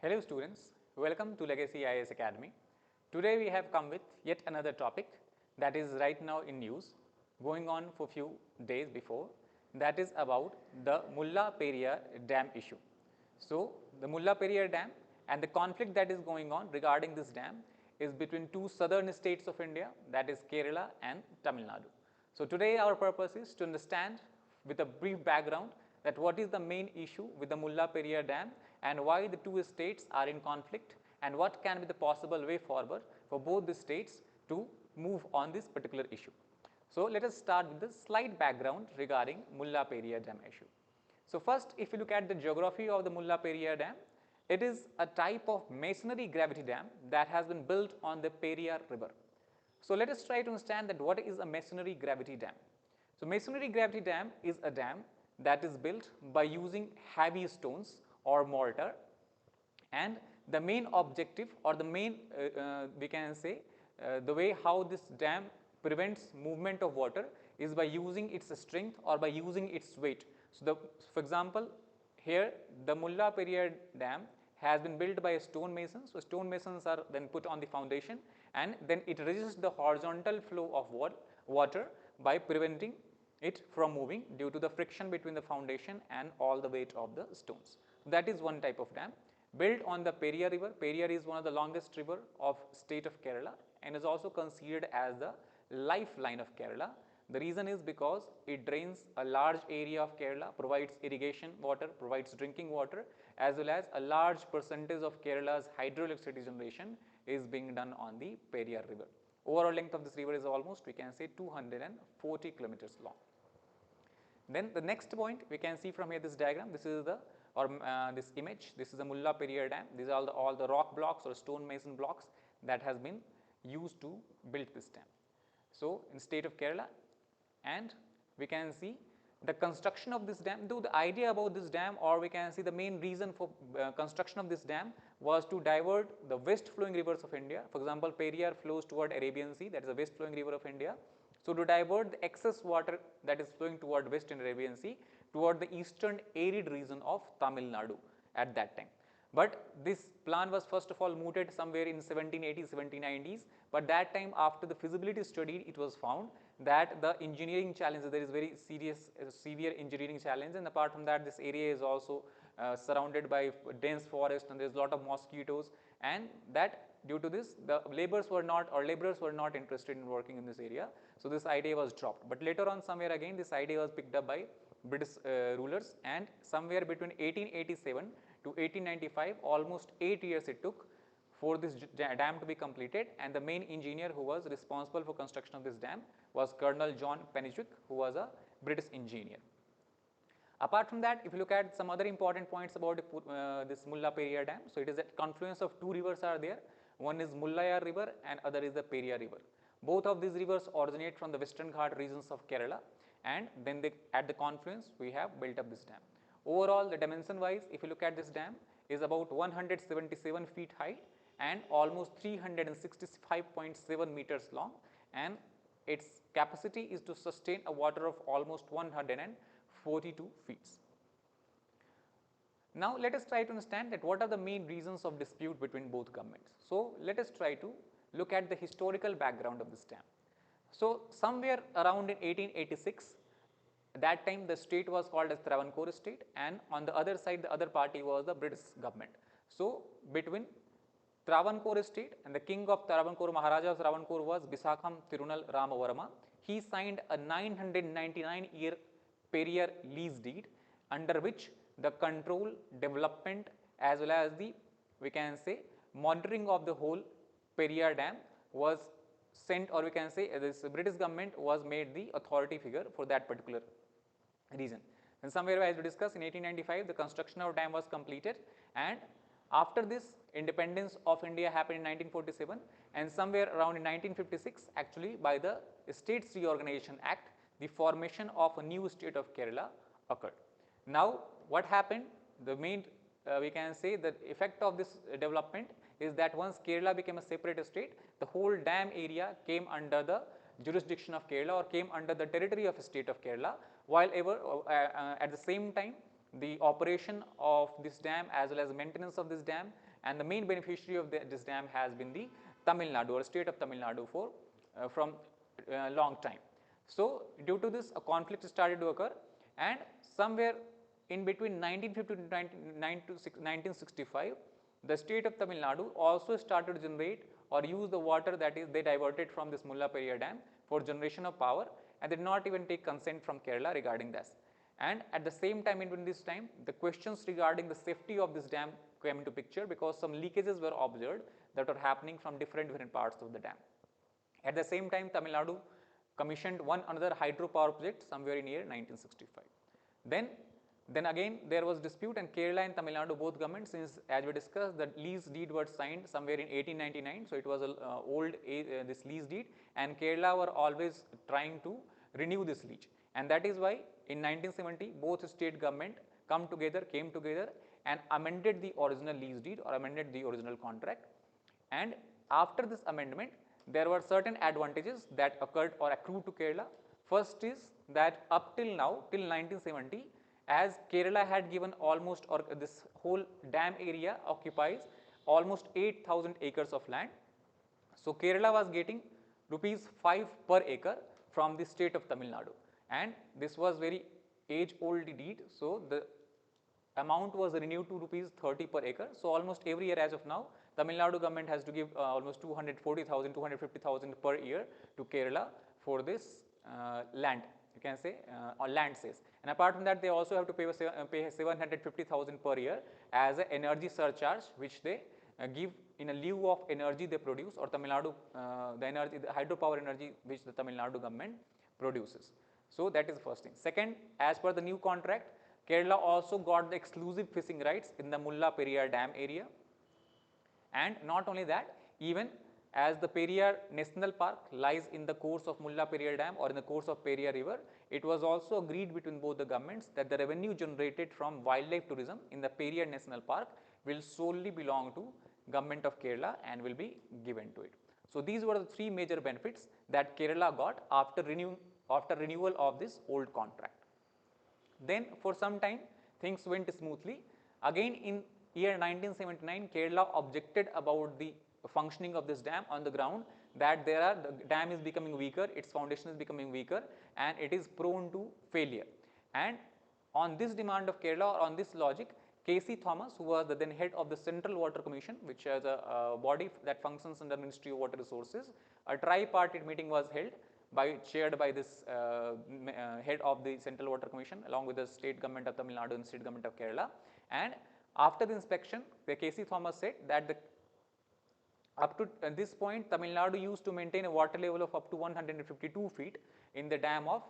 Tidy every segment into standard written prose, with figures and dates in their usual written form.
Hello students, welcome to Legacy IAS Academy. Today we have come with yet another topic that is right now in news, going on for few days before, that is about the Mullaperiyar Dam issue. So, the Mullaperiyar Dam and the conflict that is going on regarding this dam is between two southern states of India, that is Kerala and Tamil Nadu. So, today our purpose is to understand with a brief background that what is the main issue with the Mullaperiyar Dam and why the two states are in conflict and what can be the possible way forward for both the states to move on this particular issue. So, let us start with the slight background regarding Mullaperiyar Dam issue. So, first if you look at the geography of the Mullaperiyar Dam, it is a type of masonry gravity dam that has been built on the Periyar River. So, let us try to understand that what is a masonry gravity dam. So, masonry gravity dam is a dam that is built by using heavy stones or mortar, and the main objective or the main we can say the way how this dam prevents movement of water is by using its strength or by using its weight. So, for example, here the Mullaperiyar Dam has been built by a stone mason. So, stone masons are then put on the foundation and then it resists the horizontal flow of water by preventing it from moving due to the friction between the foundation and all the weight of the stones. That is one type of dam built on the Periyar River. Periyar is one of the longest river of state of Kerala and is also considered as the lifeline of Kerala. The reason is because it drains a large area of Kerala, provides irrigation water, provides drinking water, as well as a large percentage of Kerala's hydroelectricity generation is being done on the Periyar River. Overall length of this river is almost, we can say, 240 kilometers long. Then the next point we can see from here, this diagram, this is the this image, this is the Mullaperiyar Dam. These are all the rock blocks or stone mason blocks that has been used to build this dam. So, in state of Kerala, and we can see the construction of this dam, though the idea about this dam, or we can see the main reason for construction of this dam was to divert the west flowing rivers of India. For example, Periyar flows toward Arabian Sea, that is the west flowing river of India. So, to divert the excess water that is flowing toward west in Arabian Sea toward the eastern arid region of Tamil Nadu at that time. But this plan was first of all mooted somewhere in 1780s, 1790s, but that time after the feasibility study, it was found that the engineering challenge, there is very severe engineering challenge, and apart from that, this area is also surrounded by dense forest and there is a lot of mosquitoes, and that due to this the laborers were not interested in working in this area. So, this idea was dropped, but later on somewhere again this idea was picked up by British rulers, and somewhere between 1887 to 1895, almost 8 years it took for this dam to be completed, and the main engineer who was responsible for construction of this dam was Colonel John Pennywick, who was a British engineer. Apart from that, if you look at some other important points about this Mullaperiyar Dam, so it is a confluence of two rivers are there. One is Mullaperiyar River and other is the Periyar River. Both of these rivers originate from the western Ghat regions of Kerala, and then at the confluence we have built up this dam. Overall, the dimension wise, if you look at this dam, is about 177 feet high and almost 365.7 meters long, and its capacity is to sustain a water of almost 142 feet. Now, let us try to understand that what are the main reasons of dispute between both governments. So, let us try to look at the historical background of this dam. So, somewhere around in 1886, that time the state was called as Travancore state, and on the other side the other party was the British government. So, between Travancore state and the king of Travancore, Maharaja of Travancore was Bisakham Tirunal Ramavarma. He signed a 999-year Periyar lease deed, under which the control, development, as well as the, we can say, monitoring of the whole Periyar Dam was sent, or we can say this British government was made the authority figure for that particular reason. And somewhere as we discussed, in 1895 the construction of dam was completed, and after this independence of India happened in 1947, and somewhere around in 1956 actually by the States Reorganization Act, the formation of a new state of Kerala occurred. Now, what happened? The main we can say the effect of this development is that once Kerala became a separate state, the whole dam area came under the jurisdiction of Kerala or came under the territory of the state of Kerala, while at the same time the operation of this dam as well as maintenance of this dam and the main beneficiary of this dam has been the Tamil Nadu or state of Tamil Nadu for from long time. So, due to this a conflict started to occur, and somewhere in between 1950 to 1965, the state of Tamil Nadu also started to generate or use the water that is they diverted from this Mullaperiyar Dam for generation of power, and did not even take consent from Kerala regarding this. And at the same time, in this time, the questions regarding the safety of this dam came into picture, because some leakages were observed that were happening from different parts of the dam. At the same time, Tamil Nadu commissioned another hydropower project somewhere in year 1965. Then again there was dispute, and Kerala and Tamil Nadu both governments, since as we discussed the lease deed was signed somewhere in 1899, so it was a old this lease deed, and Kerala were always trying to renew this lease, and that is why in 1970 both state government came together and amended the original lease deed or amended the original contract. And after this amendment, there were certain advantages that occurred or accrued to Kerala. First is that up till now, till 1970, as Kerala had given almost, or this whole dam area occupies almost 8,000 acres of land. So Kerala was getting rupees 5 per acre from the state of Tamil Nadu, and this was very age old deed. So the amount was renewed to rupees 30 per acre. So almost every year as of now, Tamil Nadu government has to give almost 240,000, 250,000 per year to Kerala for this land, you can say, or land sales. And apart from that, they also have to pay 750,000 per year as an energy surcharge, which they give in a lieu of energy they produce, or Tamil Nadu, the hydropower energy which the Tamil Nadu government produces. So that is the first thing. Second, as per the new contract, Kerala also got the exclusive fishing rights in the Mullaperiyar Dam area. And not only that, even as the Periyar National Park lies in the course of Mullaperiyar Dam or in the course of Periyar River, it was also agreed between both the governments that the revenue generated from wildlife tourism in the Periyar National Park will solely belong to government of Kerala and will be given to it. So these were the three major benefits that Kerala got after renewal of this old contract. Then for some time things went smoothly. Again in year 1979, Kerala objected about the functioning of this dam on the ground that the dam is becoming weaker, its foundation is becoming weaker, and it is prone to failure. And on this demand of Kerala, or on this logic, K.C. Thomas, who was the then head of the Central Water Commission, which is a body that functions under Ministry of Water Resources, a tripartite meeting was held chaired by this head of the Central Water Commission along with the state government of Tamil Nadu and state government of Kerala. And after the inspection, the K.C. Thomas said that up to this point, Tamil Nadu used to maintain a water level of up to 152 feet in the dam of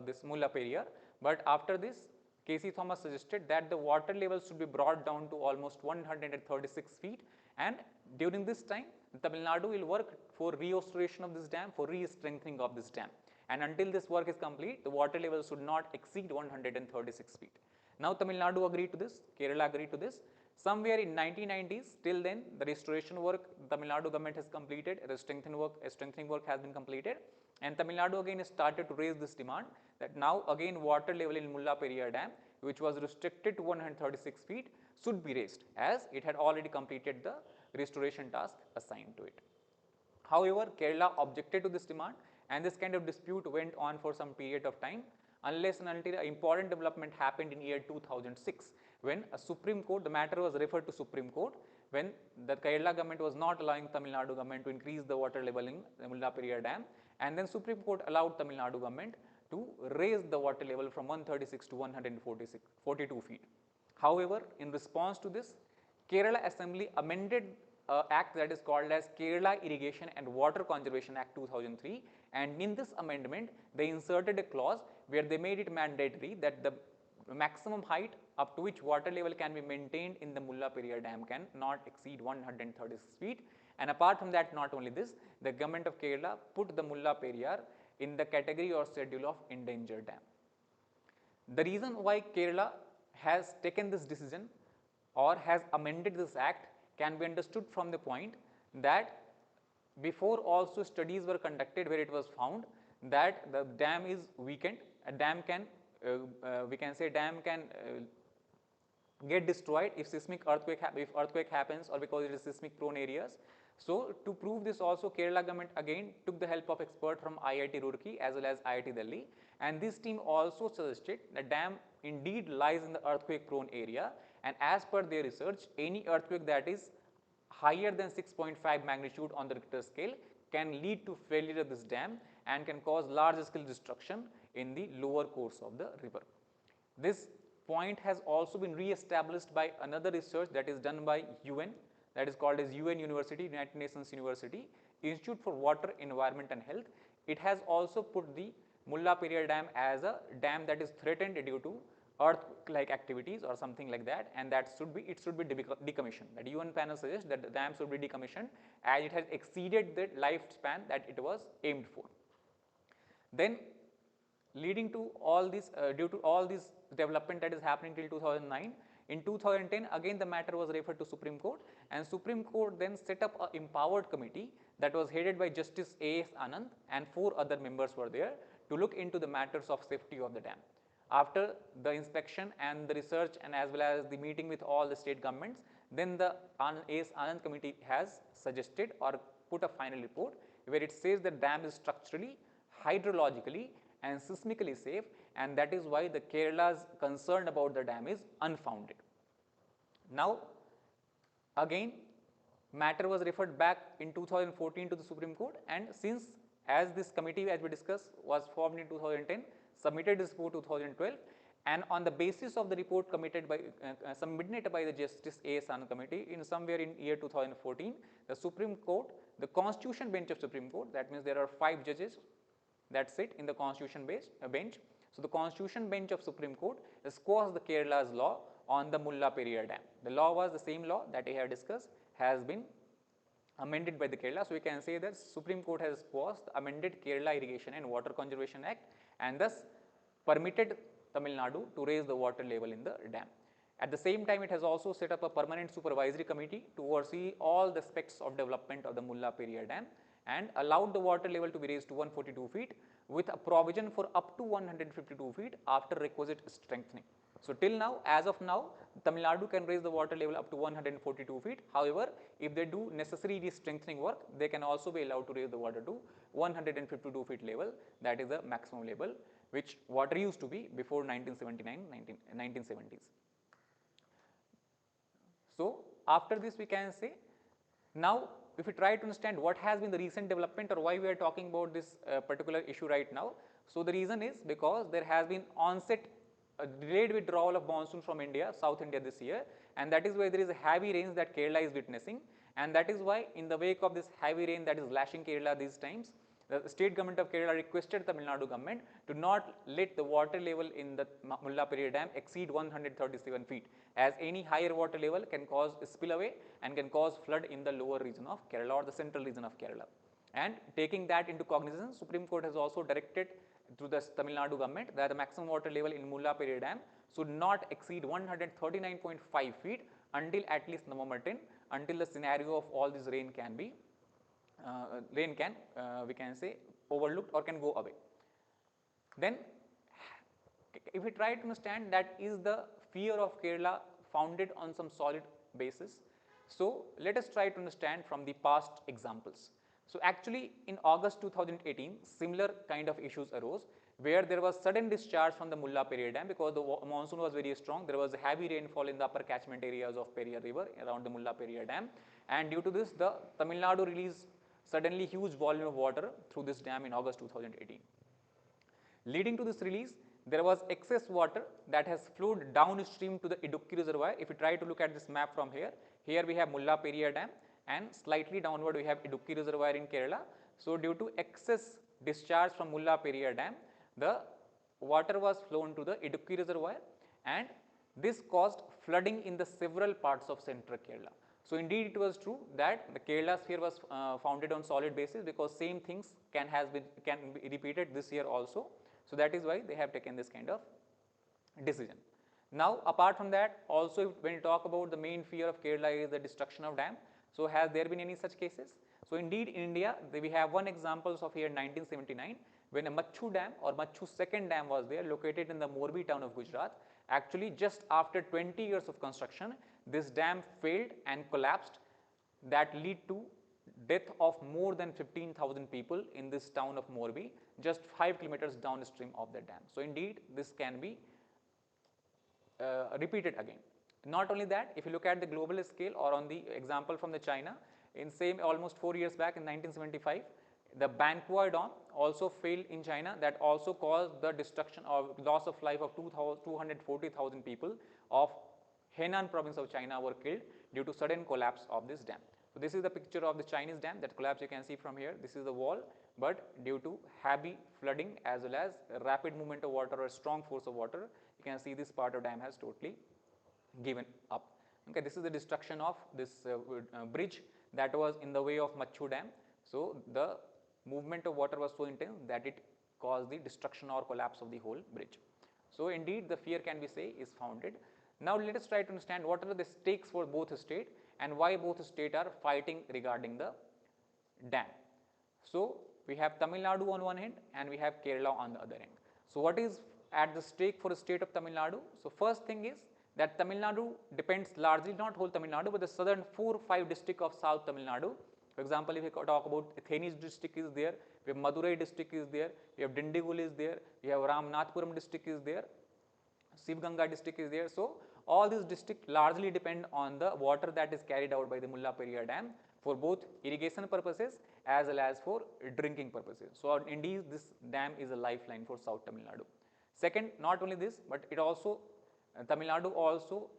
this Mullaperiyar, but after this, K.C. Thomas suggested that the water level should be brought down to almost 136 feet, and during this time, Tamil Nadu will work for restoration of this dam, for re-strengthening of this dam, and until this work is complete, the water level should not exceed 136 feet. Now Tamil Nadu agreed to this, Kerala agreed to this. Somewhere in 1990s, till then the restoration work Tamil Nadu government has completed, the strengthening work has been completed, and Tamil Nadu again started to raise this demand that now again water level in Mullaperiyar Dam, which was restricted to 136 feet, should be raised, as it had already completed the restoration task assigned to it. However, Kerala objected to this demand, and this kind of dispute went on for some period of time, unless and until an important development happened in year 2006, when a Supreme Court, the matter was referred to Supreme Court, when the Kerala government was not allowing Tamil Nadu government to increase the water level in the Mullaperiyar Dam, and then Supreme Court allowed Tamil Nadu government to raise the water level from 136 to 142 feet. However, in response to this, Kerala Assembly amended act that is called as Kerala Irrigation and Water Conservation Act 2003, and in this amendment they inserted a clause where they made it mandatory that the maximum height up to which water level can be maintained in the Mullaperiyar Dam can not exceed 136 feet, and apart from that, not only this, the government of Kerala put the Mullaperiyar in the category or schedule of endangered dam. The reason why Kerala has taken this decision or has amended this act can be understood from the point that before also studies were conducted where it was found that the dam is weakened, a dam can we can say dam can get destroyed if earthquake happens, or because it is seismic prone areas. So to prove this also, Kerala government again took the help of expert from IIT Roorkee as well as IIT Delhi, and this team also suggested the dam indeed lies in the earthquake prone area, and as per their research, any earthquake that is higher than 6.5 magnitude on the Richter scale can lead to failure of this dam and can cause large scale destruction in the lower course of the river. This point has also been re-established by another research that is done by UN, that is called as UN University, United Nations University, Institute for Water, Environment and Health. It has also put the Mullaperiyar Dam as a dam that is threatened due to earth-like activities or something like that, and that should be decommissioned. That UN panel suggests that the dam should be decommissioned as it has exceeded the lifespan that it was aimed for. Then, leading to all this, due to all this development that is happening till 2009, in 2010 again the matter was referred to Supreme Court, and Supreme Court then set up an empowered committee that was headed by Justice A.S. Anand, and 4 other members were there to look into the matters of safety of the dam. After the inspection and the research and as well as the meeting with all the state governments, then the A.S. Anand committee has suggested or put a final report where it says the dam is structurally, hydrologically and seismically safe, and that is why the Kerala's concern about the dam is unfounded. Now, again matter was referred back in 2014 to the Supreme Court, and since as this committee, as we discussed, was formed in 2010, submitted this report 2012, and on the basis of the report submitted by the Justice A.S. Anand committee in somewhere in year 2014, the Supreme Court, the Constitution bench of Supreme Court, that means there are 5 judges that sit in the Constitution bench. So the Constitution bench of Supreme Court squashed the Kerala's law on the Mullaperiyar Dam. The law was the same law that I have discussed, has been amended by the Kerala. So we can say that Supreme Court has squashed the amended Kerala Irrigation and Water Conservation Act, and thus permitted Tamil Nadu to raise the water level in the dam. At the same time, it has also set up a permanent supervisory committee to oversee all the aspects of development of the Mullaperiyar Dam, and allowed the water level to be raised to 142 feet with a provision for up to 152 feet after requisite strengthening. So till now, as of now, Tamil Nadu can raise the water level up to 142 feet. However, if they do necessary strengthening work, they can also be allowed to raise the water to 152 feet level. That is the maximum level which water used to be before 1970s. So after this, we can say, now if we try to understand what has been the recent development or why we are talking about this particular issue right now. So the reason is because there has been delayed withdrawal of monsoon from India, South India this year, and that is why there is a heavy rains that Kerala is witnessing, and that is why in the wake of this heavy rain that is lashing Kerala these times, the state government of Kerala requested Tamil Nadu government to not let the water level in the Mullaperiyar Dam exceed 137 feet, as any higher water level can cause spillaway and can cause flood in the lower region of Kerala or the central region of Kerala. And taking that into cognizance, Supreme Court has also directed to the Tamil Nadu government that the maximum water level in Mullaperiyar Dam should not exceed 139.5 feet until at least November 10, until the scenario of all this rain can be we can say overlooked or can go away. Then if we try to understand that is the fear of Kerala founded on some solid basis, so let us try to understand from the past examples. So actually in August 2018, similar kind of issues arose where there was sudden discharge from the Mullaperiyar Dam because the monsoon was very strong. There was a heavy rainfall in the upper catchment areas of Periyar River around the Mullaperiyar Dam, and due to this the Tamil Nadu released suddenly huge volume of water through this dam in August 2018. Leading to this release, there was excess water that has flowed downstream to the Idukki reservoir. If you try to look at this map from here, here we have Mullaperiyar Dam and slightly downward we have Idukki reservoir in Kerala. So due to excess discharge from Mullaperiyar Dam, the water was flown to the Idukki reservoir, and this caused flooding in the several parts of central Kerala. So indeed it was true that the Kerala sphere was founded on solid basis because same things can be repeated this year also. So that is why they have taken this kind of decision. Now apart from that, also when you talk about the main fear of Kerala is the destruction of dam. So has there been any such cases? So indeed in India we have one example of year 1979 when a Machu dam or Machu second dam was there located in the Morbi town of Gujarat, Actually, just after 20 years of construction, this dam failed and collapsed. That lead to death of more than 15,000 people in this town of Morbi, just 5 kilometers downstream of the dam. So indeed, this can be repeated again. Not only that, if you look at the global scale or on the example from the China, in same almost 4 years back in 1975, the Bengaluru Dam also failed in China. That also caused the destruction or loss of life of 240,000 people of Henan province of China were killed due to sudden collapse of this dam. So this is the picture of the Chinese dam that collapse. You can see from here. This is the wall, but due to heavy flooding as well as rapid movement of water or strong force of water, you can see this part of dam has totally given up. Okay, this is the destruction of this bridge that was in the way of Machu Dam. So the movement of water was so intense that it caused the destruction or collapse of the whole bridge. So indeed, the fear can be say is founded. Now let us try to understand what are the stakes for both states and why both states are fighting regarding the dam. So we have Tamil Nadu on one hand and we have Kerala on the other hand. So what is at the stake for the state of Tamil Nadu? So first thing is that Tamil Nadu depends largely, not whole Tamil Nadu, but the southern 4-5 districts of South Tamil Nadu. For example, if we talk about Theni district is there, we have Madurai district is there, we have Dindigul is there, we have Ramnathpuram district is there, Sivganga district is there. So all these districts largely depend on the water that is carried out by the Mullaperiyar Dam for both irrigation purposes as well as for drinking purposes. So indeed, this dam is a lifeline for South Tamil Nadu. Second, not only this, but it also Tamil Nadu also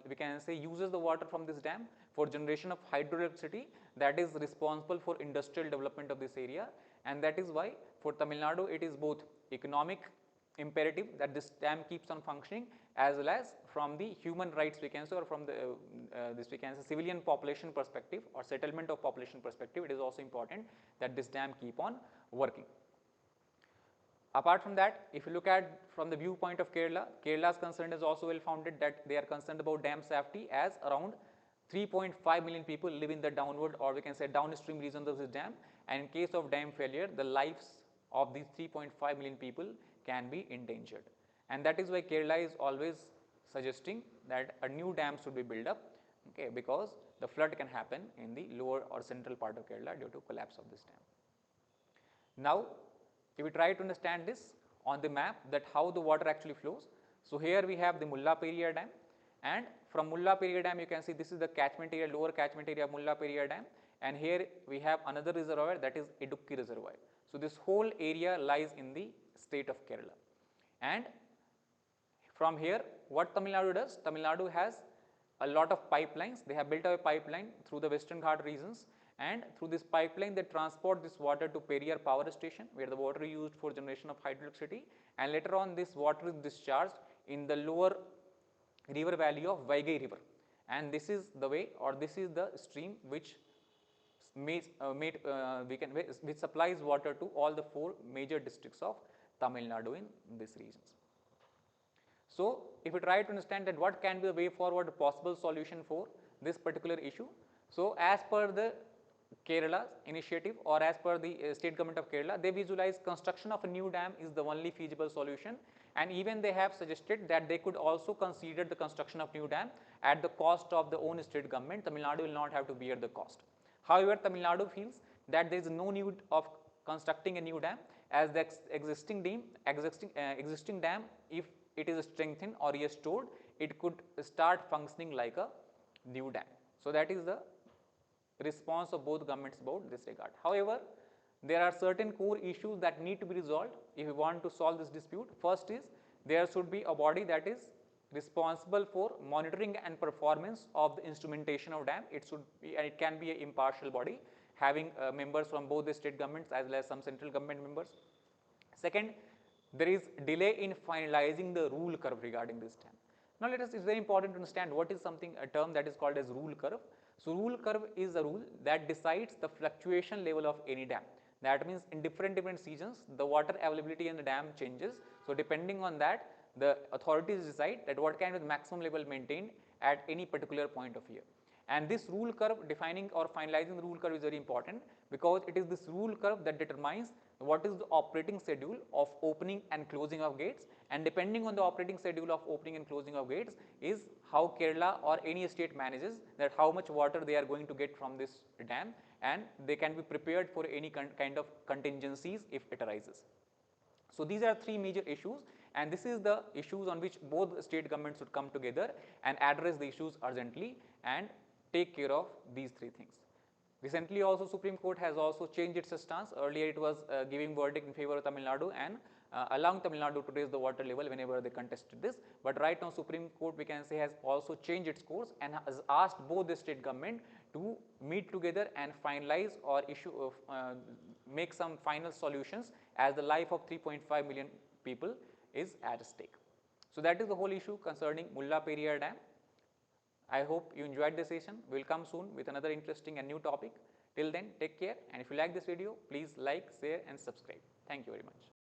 we can say uses the water from this dam for generation of hydroelectricity that is responsible for industrial development of this area, and that is why for Tamil Nadu it is both economic imperative that this dam keeps on functioning as well as from the human rights we can say or from the this we can say civilian population perspective or settlement of population perspective, it is also important that this dam keep on working. Apart from that, if you look at from the viewpoint of Kerala, Kerala's concern is also well founded that they are concerned about dam safety as around 3.5 million people live in the downward or we can say downstream regions of this dam, and in case of dam failure, the lives of these 3.5 million people can be endangered. And that is why Kerala is always suggesting that a new dam should be built up, okay, because the flood can happen in the lower or central part of Kerala due to collapse of this dam. Now, if we try to understand this on the map that how the water actually flows. So here we have the Mullaperiyar Dam, and from Mullaperiyar Dam you can see this is the catchment area, lower catchment area of Mullaperiyar Dam, and here we have another reservoir that is Idukki reservoir. So this whole area lies in the state of Kerala, and from here what Tamil Nadu does, Tamil Nadu has a lot of pipelines. They have built a pipeline through the Western Ghat regions, and through this pipeline they transport this water to Periyar power station where the water is used for generation of hydroelectricity, and later on this water is discharged in the lower river valley of Vaigai river, and this is the way or this is the stream which which supplies water to all the 4 major districts of Tamil Nadu in these regions. So if we try to understand that what can be the way forward possible solution for this particular issue. So as per the Kerala's initiative or as per the state government of Kerala, they visualize construction of a new dam is the only feasible solution, and even they have suggested that they could also consider the construction of new dam at the cost of the own state government. Tamil Nadu will not have to bear the cost. However, Tamil Nadu feels that there is no need of constructing a new dam as the existing dam, if it is strengthened or restored, it could start functioning like a new dam. So that is the response of both governments about this regard. However, there are certain core issues that need to be resolved if we want to solve this dispute. First is there should be a body that is responsible for monitoring and performance of the instrumentation of dam. It should be, and it can be an impartial body having members from both the state governments as well as some central government members. Second, there is delay in finalizing the rule curve regarding this dam. Now let us, it's very important to understand what is a term that is called as rule curve. So rule curve is a rule that decides the fluctuation level of any dam. That means in different seasons, the water availability in the dam changes. So depending on that, the authorities decide that what kind of maximum level maintained at any particular point of year. And this rule curve defining or finalizing the rule curve is very important because it is this rule curve that determines what is the operating schedule of opening and closing of gates, and depending on the operating schedule of opening and closing of gates is how Kerala or any state manages that how much water they are going to get from this dam, and they can be prepared for any kind of contingencies if it arises. So these are three major issues, and this is the issues on which both state governments should come together and address the issues urgently and take care of these three things. Recently also Supreme Court has also changed its stance. Earlier it was giving verdict in favor of Tamil Nadu and allowing Tamil Nadu to raise the water level whenever they contested this, but right now Supreme Court we can say has also changed its course and has asked both the state government to meet together and finalize or make some final solutions, as the life of 3.5 million people is at stake. So that is the whole issue concerning Mullaperiyar Dam. I hope you enjoyed this session. We will come soon with another interesting and new topic. Till then, take care, and if you like this video, please like, share and subscribe. Thank you very much.